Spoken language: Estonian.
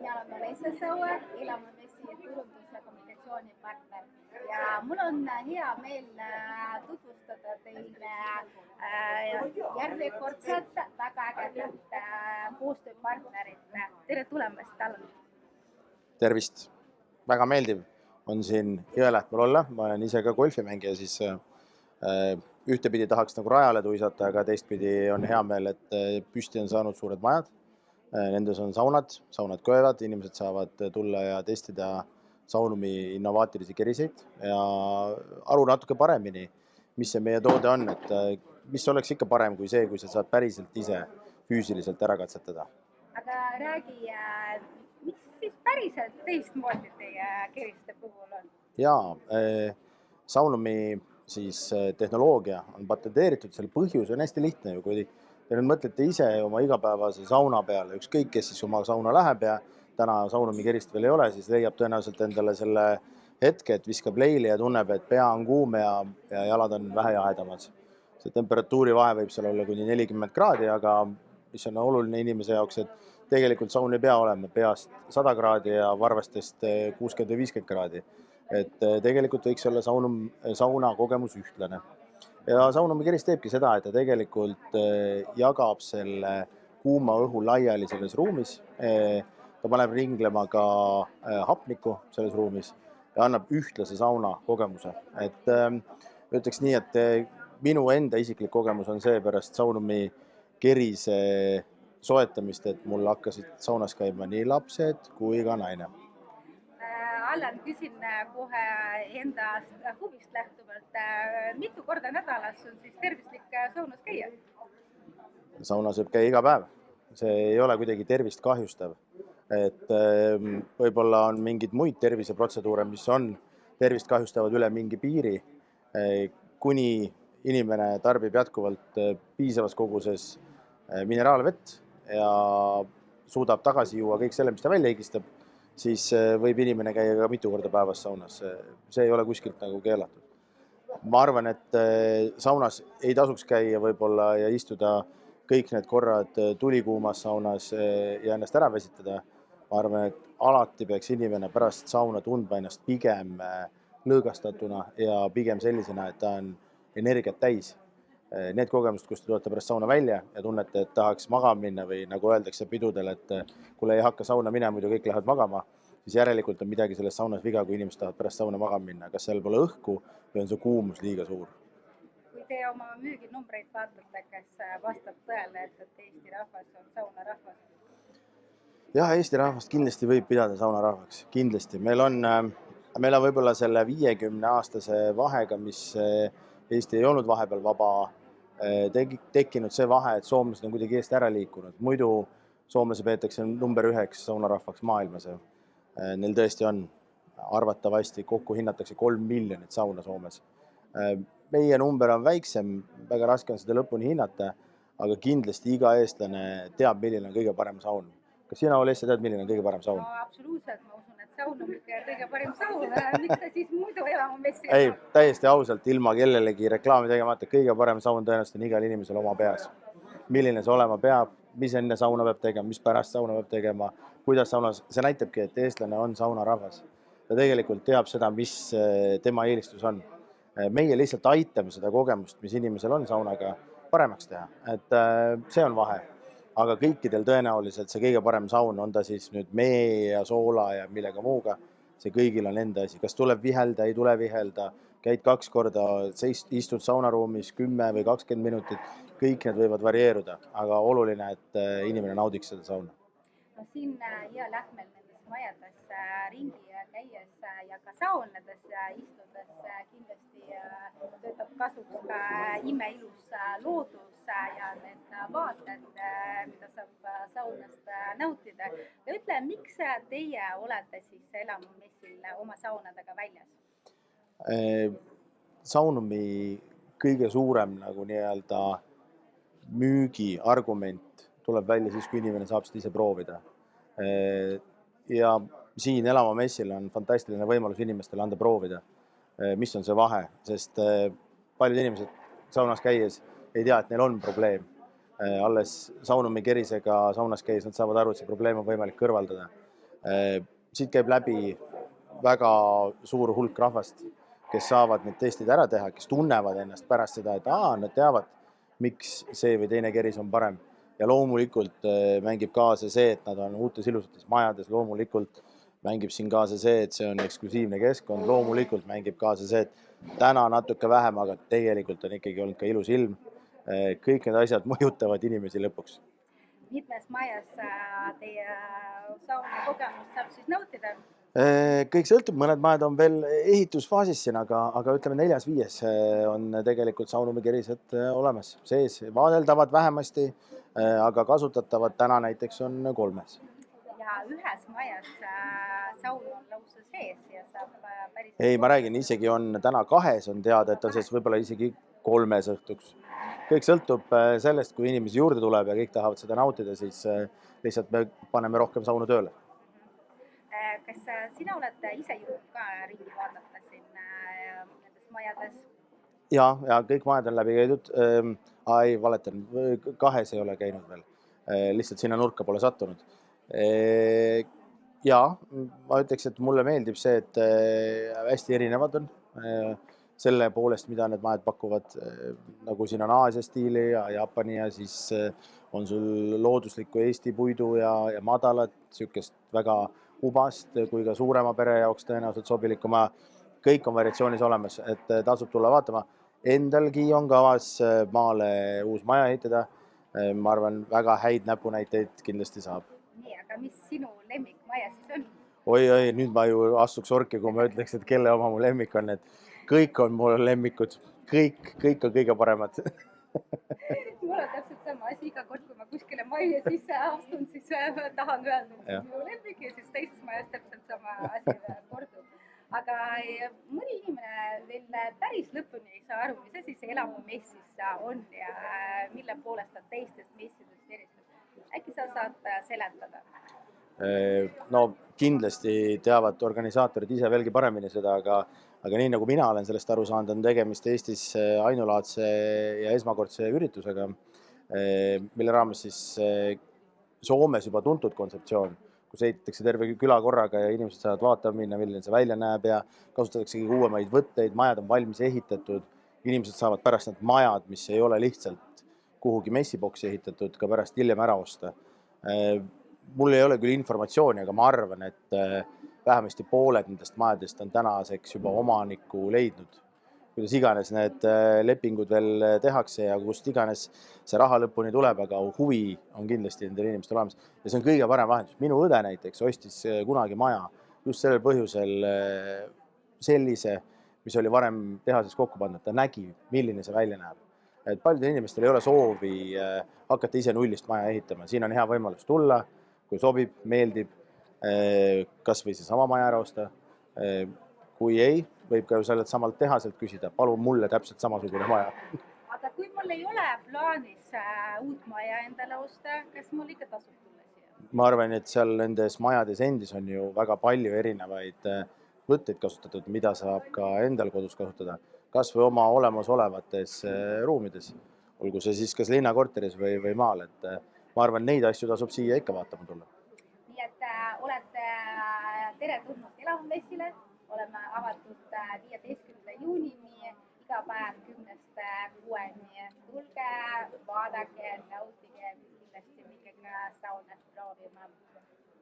Mina olen Alessia Sauer, Elamamessi turundus- ja kommunikatsioonipartner ja mul on hea meel tutvustada teile järjekordset väga ägedat koostööpartnerit. Tere tulemast, Talun! Tervist! Väga meeldiv on siin Jõelähtmel olla. Ma olen ise ka golfimängija, siis ühtepidi tahaks nagu rajale tuisata, aga teistpidi on hea meel, et püsti on saanud suured majad. Nendes on saunad köövad, inimesed saavad tulla ja testida Saunumi innovaatilisi keriseid ja aru natuke paremini, mis see meie toode on, et mis oleks ikka parem kui see, kui sa saad päriselt ise füüsiliselt ära katsetada. Aga räägi, mis siis päriselt teistmoodi teie keriste puhul on? Jaa, Saunumi siis tehnoloogia on patenteeritud, selle põhjus on hästi lihtne ju, kui te nüüd mõtlete ise oma igapäevase sauna peale, ükskõik kes siis oma sauna läheb ja täna Saunumi kerist veel ei ole, siis leiab tõenäoliselt endale selle hetke, et viskab leili ja tunneb, et pea on kuum ja jalad on vähe jahedamad. See temperatuuri vahe võib seal olla kuni 40 kraadi, aga mis on oluline inimese jaoks, et tegelikult saun ei pea olema peast 100 kraadi ja varvastest 60 või 50 kraadi. Et tegelikult võiks olla sauna kogemus ühtlane. Ja Saunumi keris teebki seda, et ta tegelikult jagab selle kuuma õhu laiali selles ruumis. Ta paneb ringlema ka hapnikku selles ruumis ja annab ühtlase sauna kogemuse. Et ütleks nii, et minu enda isiklik kogemus on see pärast Saunumi kerise soetamist, et mul hakkasid saunas käima nii lapsed kui ka naine. Allan, küsin kohe enda huvist lähtuvalt. Mitu korda nädalas on siis tervislik saunas käia? Saunas võib käia iga päev. See ei ole kuidagi tervist kahjustav. Et võib-olla on mingid muid terviseprotseduure, mis on tervist kahjustavad üle mingi piiri, kuni inimene tarbib jätkuvalt piisavas koguses mineraalvett ja suudab tagasi juua kõik selle, mis ta välja higistab, siis võib inimene käia ka mitu korda päevas saunas. See ei ole kuskilt nagu keelatud. Ma arvan, et saunas ei tasuks käia võib-olla ja istuda kõik need korrad tulikuumas saunas ja ennast ära väsitada. Ma arvan, et alati peaks inimene pärast sauna tundma ennast pigem lõõgastatuna ja pigem sellisena, et ta on energiat täis. Need kogemused, kus te tulete pärast sauna välja ja tunnete, et tahaks magama minna või nagu öeldakse pidudel, et kuule ei hakka sauna minema, muidu kõik lähevad magama, siis järelikult on midagi selles saunas viga, kui inimesed tahavad pärast sauna magama minna. Kas seal pole õhku või on see kuumus liiga suur? Kui te oma müüginumbreid vaatate, kas vastab tõele, et Eesti rahvas on saunarahvas? Jah, Eesti rahvast kindlasti võib pidada saunarahvaks. Kindlasti. Meil on võib-olla selle 50-aastase vahega, mis Eesti ei olnud vahepeal vaba, tekkinud see vahe, et soomlased on kuidagi eest ära liikunud. Muidu soomlasi peetakse number 1 saunarahvaks maailmas. Neil tõesti on arvatavasti kokku hinnatakse 3 miljonit sauna Soomes. Meie number on väiksem, väga raske on seda lõpuni hinnata, aga kindlasti iga eestlane teab, milline on kõige parem saun. Kas sina, Alessia, tead, milline on kõige parem saun? No absoluutselt, ma usun, et saun on kõige parem saun. Miks ta siis muidu Elamamessi? Ei, täiesti ausalt, ilma kellelegi reklaami tegemata, kõige parem saun tõenäoliselt on igal inimesel oma peas. Milline see olema peab, mis enne sauna peab tegema, mis pärast sauna peab tegema, kuidas saunas, see näitabki, et eestlane on saunarahvas. Ta tegelikult teab seda, mis tema eelistus on. Meie lihtsalt aitame seda kogemust, mis inimesel on saunaga, paremaks teha. Et see on vahe. Aga kõikidel tõenäoliselt see kõige parem saun on ta siis nüüd mee ja soola ja millega muuga. See kõigil on enda asi. Kas tuleb vihelda, ei tule vihelda, käid 2 korda, istud saunaruumis 10 või 20 minutit, kõik need võivad varieeruda, aga oluline, et inimene naudiks seda sauna. No siin Jõelähtmel nendes majades ringi käies ja ka saunades istudes kindlasti töötab kasuks ka imeilus loodus ja need vaated, mida saab saunast nautida. Ja ütle, miks teie olete siis Elamamessil oma saunadega väljas? Saunumi kõige suurem nagu nii-öelda müügiargument tuleb välja siis, kui inimene saab seda ise proovida. Ja siin Elamamessil on fantastiline võimalus inimestele anda proovida, mis on see vahe, sest paljud inimesed saunas käies ei tea, et neil on probleem. Alles Saunumi kerisega saunas käies nad saavad aru, et see probleem on võimalik kõrvaldada. Siit käib läbi väga suur hulk rahvast, kes saavad need testid ära teha, kes tunnevad ennast pärast seda, et nad teavad, miks see või teine keris on parem. Ja loomulikult mängib kaasa see, et nad on uutes ilusates majades, loomulikult mängib siin kaasa see, et see on eksklusiivne keskkond, loomulikult mängib kaasa see, et täna natuke vähem, aga tegelikult on ikkagi olnud ka ilus ilm. Kõik need asjad mõjutavad inimesi lõpuks. Mitmes majas teie sauna kogemust saab siis nautida? Kõik sõltub, mõned majad on veel ehitusfaasis siin, aga ütleme 4-5 on tegelikult saunumigerised olemas sees, vaadeldavad vähemasti, aga kasutatavad täna näiteks on 3. Ja ühes majas saun on lausa sees ja saab päris... Ei, ma räägin, isegi on täna 2 on teada, et on sees võib-olla isegi 3 õhtuks. Kõik sõltub sellest, kui inimesi juurde tuleb ja kõik tahavad seda nautida, siis lihtsalt me paneme rohkem saunu tööle. Kas sina oled ise jõudnud ka ringi vaadata siin nendes majades? Ja kõik majad on läbi käidud. Ei, valetan, 2 ei ole käinud veel. Lihtsalt sinna nurka pole sattunud. Ja ma ütleks, et mulle meeldib see, et hästi erinevad on selle poolest, mida need majad pakuvad. Nagu siin on Aasia stiili ja Jaapani ja siis on sul looduslikku Eesti puidu ja madalat, sükest väga hubast kui ka suurema pere jaoks tõenäoliselt sobilikuma. Kõik on variatsioonis olemas, et tasub tulla vaatama. Endalgi on kavas maale uus maja ehitada. Ma arvan, väga häid näpunäiteid kindlasti saab. Nii, aga mis sinu lemmikmaja siis on? Oi, nüüd ma ju astuks orki, kui ma ütleks, et kelle oma mu lemmik on. Et kõik on mul lemmikud. Kõik on kõige paremad. Mul on täpselt sama asi, iga kord, kui ma kuskile majja sisse astun, siis tahan öelda, et see on minu lemmik ja siis teises majas täpselt sama asi kordub. Aga mõni inimene veel päris lõpuni ei saa aru, mis asi see elamumess siis on ja mille poolest ta teistest messidest eristub. Äkki sa saad seletada? No kindlasti teavad organisaatorid ise veelgi paremini seda, aga nii nagu mina olen sellest aru saanud, on tegemist Eestis ainulaadse ja esmakordse üritusega, mille raames siis Soomes juba tuntud kontseptsioon, kus ehitatakse terve küla korraga ja inimesed saavad vaatama minna, milline see välja näeb ja kasutataksegi uuemaid võtteid, majad on valmis ehitatud, inimesed saavad pärast need majad, mis ei ole lihtsalt kuhugi messiboksi ehitatud, ka pärast hiljem ära osta. Mul ei ole küll informatsiooni, aga ma arvan, et vähemasti pooled nendest majadest on tänaseks juba omaniku leidnud. Kuidas iganes need lepingud veel tehakse ja kust iganes see raha lõpuni tuleb, aga huvi on kindlasti nendel inimestel olemas. Ja see on kõige parem vahendus. Minu õde näiteks ostis kunagi maja just sellel põhjusel sellise, mis oli varem tehases kokku pandud. Ta nägi, milline see välja näeb. Et paljudel inimestel ei ole soovi hakata ise nullist maja ehitama. Siin on hea võimalus tulla, kui sobib, meeldib, kas või see sama maja ära osta. Kui ei, võib ka ju sellelt samalt tehaselt küsida, palun mulle täpselt samasugune maja. Aga kui mul ei ole plaanis uut maja endale osta, kas mul ikka tasub tulla siia? Ma arvan, et seal nendes majades endis on ju väga palju erinevaid võtteid kasutatud, mida saab ka endal kodus kasutada, kas või oma olemasolevates ruumides, olgu see siis kas linnakorteris või maal, et ma arvan, neid asju tasub siia ikka vaatama tulla. Nii et olete tere tulnud elamumessile, oleme avatud 15. juunini, iga päev 10-6. Tulge, vaadake, nautige, kindlasti minge ka saunat proovima.